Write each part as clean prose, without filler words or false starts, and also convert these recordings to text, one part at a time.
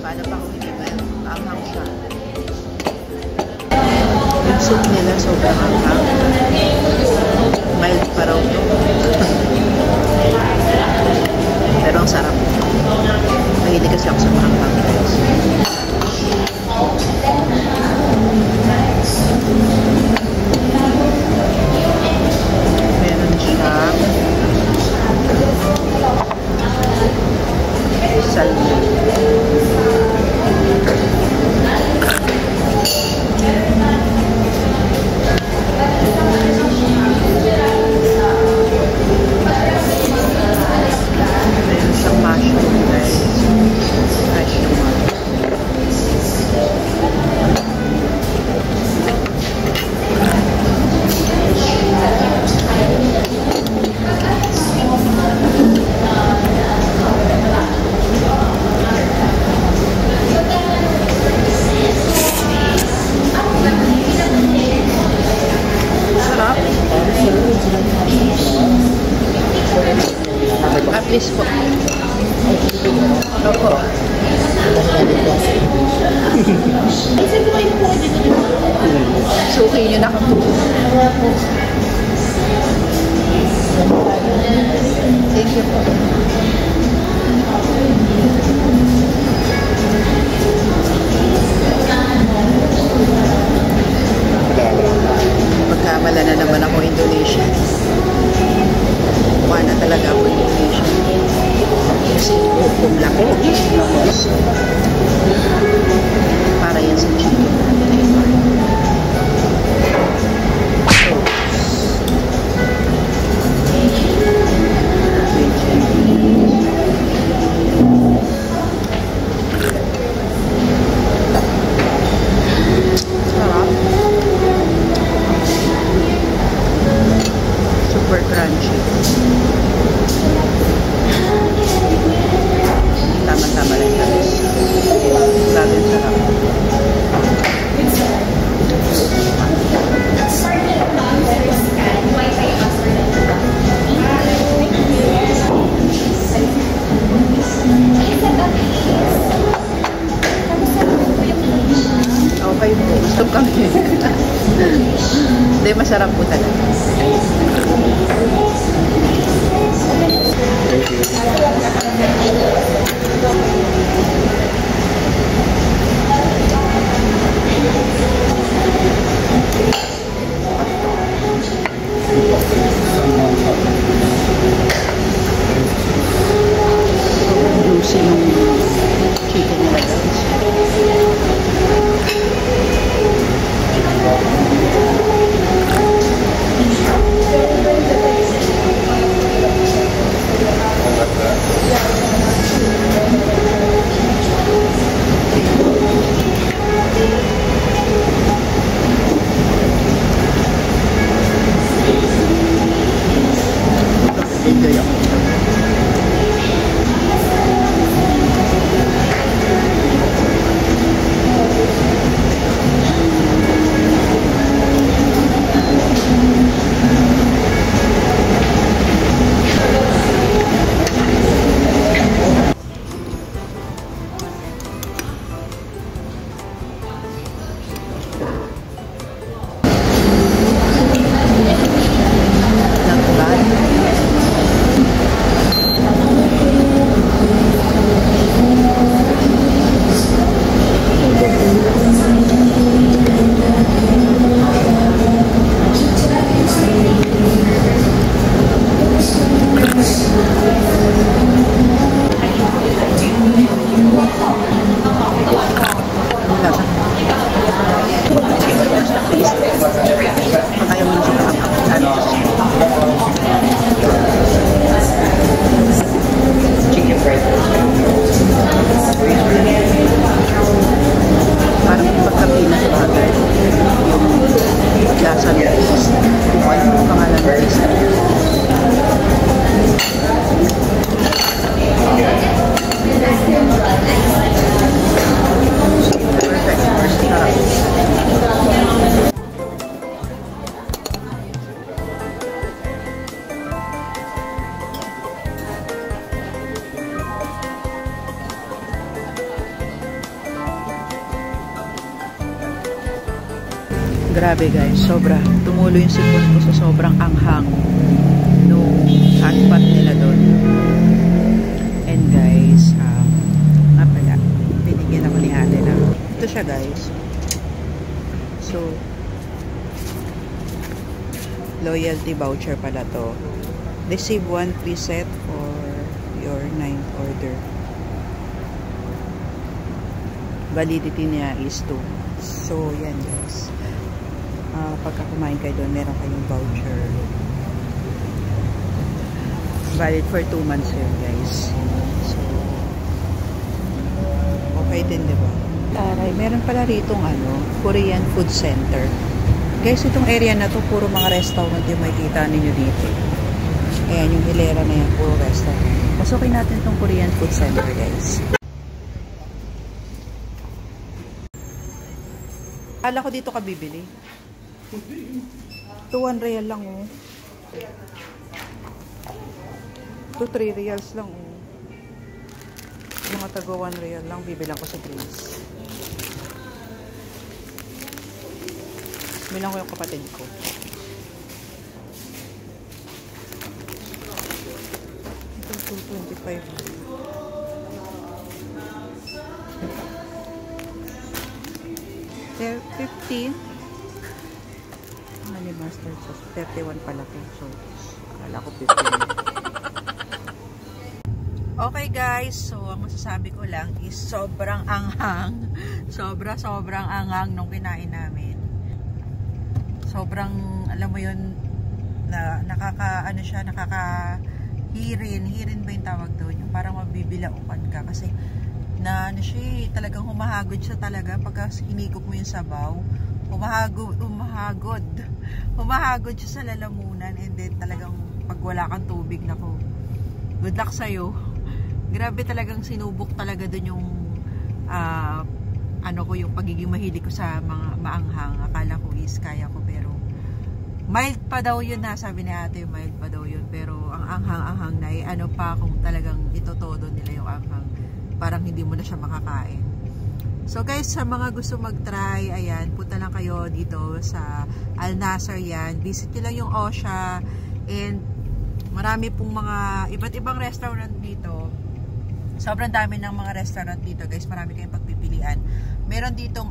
Paano pa kung hindi ba anghang siya? Yung soup nila sobrang anghang. Mild pa raw ito. Pero ang sarap. Mahilig kasi ako sa maanghang guys. Meron siya salmon. Please po. Opo. Suki nyo na ako. Thank you po. Magkamala na naman ako Indonesia. Mukha na talaga ako Indonesia. Kasi hukom lang ko. Para yan sa chicken. Sarap. Super crunchy. Tama-tama lang guys. Grabe ang sarap. Okay po. Gusto kami. Hindi, masarap po talaga. Thank you. Juicy yung chicken nila guys. Enjoy ako. Not bad. Grabe guys, sobra. Tumulo yung sipon ko sa sobrang anghang nung hotpot nila doon. And guys, nga pala, binigyan ako ni ate na. Ito siya guys. So, loyalty voucher pala to. Receive 1 free set for your 9th order. Validity niya is 2. So, yan guys. Pagka kumain kayo doon, meron kayong voucher. Valid for 2 months yun guys. So, okay din diba? Taray, meron pala ritong Korean food center. Guys, itong area na to, puro mga restaurant yung makikita ninyo dito. Ayan, yung hilera na yan, puro restaurant. Pasukin natin itong Korean food center guys. Kala ko dito ka bibili. 2 real lang oh. 2-3 reals lang oh. Mga taga 1 real lang bibilang ko sa Grace. Bilang ko yung kapatid ko. Ito 225. 15. Honey mustard sauce. 31 pala ko. So, akala ko 15. Okay guys, so ang masasabi ko lang is sobrang anghang. Sobrang anghang nung kinain namin. Sobrang, alam mo yun, na nakakahirin ba yung tawag doon? Yung parang mabibilaukan ka kasi talagang humahagod siya talaga pagka hinigop mo yung sabaw. Humahagod siya sa lalamunan, and then talagang pag wala kang tubig, nako, good luck sa'yo. Grabe, talagang sinubok talaga dun yung yung pagiging mahilig ko sa mga maanghang. Akala ko is kaya ko, pero mild pa daw yun na, sabi ni ate, mild pa daw yun, pero ang anghang na pa kung talagang itotodo nila yung anghang, parang hindi mo na siya makakain. So guys, sa mga gusto mag-try, ayan, punta lang kayo dito sa Al Nasser yan. Visit nyo lang yung Osha, and marami pong mga iba't ibang restaurant dito. Sobrang dami ng mga restaurant dito guys, marami kayong pagpipilian. Meron ditong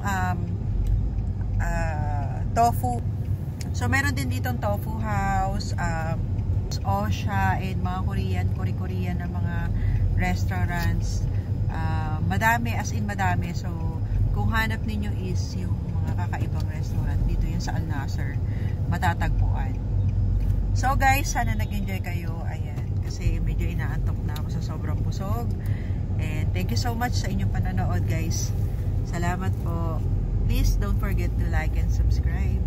tofu. So meron din ditong tofu house, Osha, and mga Korean na mga restaurants. Madami, as in madami. So kung hanap ninyo is yung mga kakaibang restaurant, dito yan sa Al Nasser, matatagpuan. So guys, sana nag-enjoy kayo. Ayan, kasi medyo inaantok na ako sa sobrang busog. And thank you so much sa inyong panonood guys. Salamat po. Please don't forget to like and subscribe.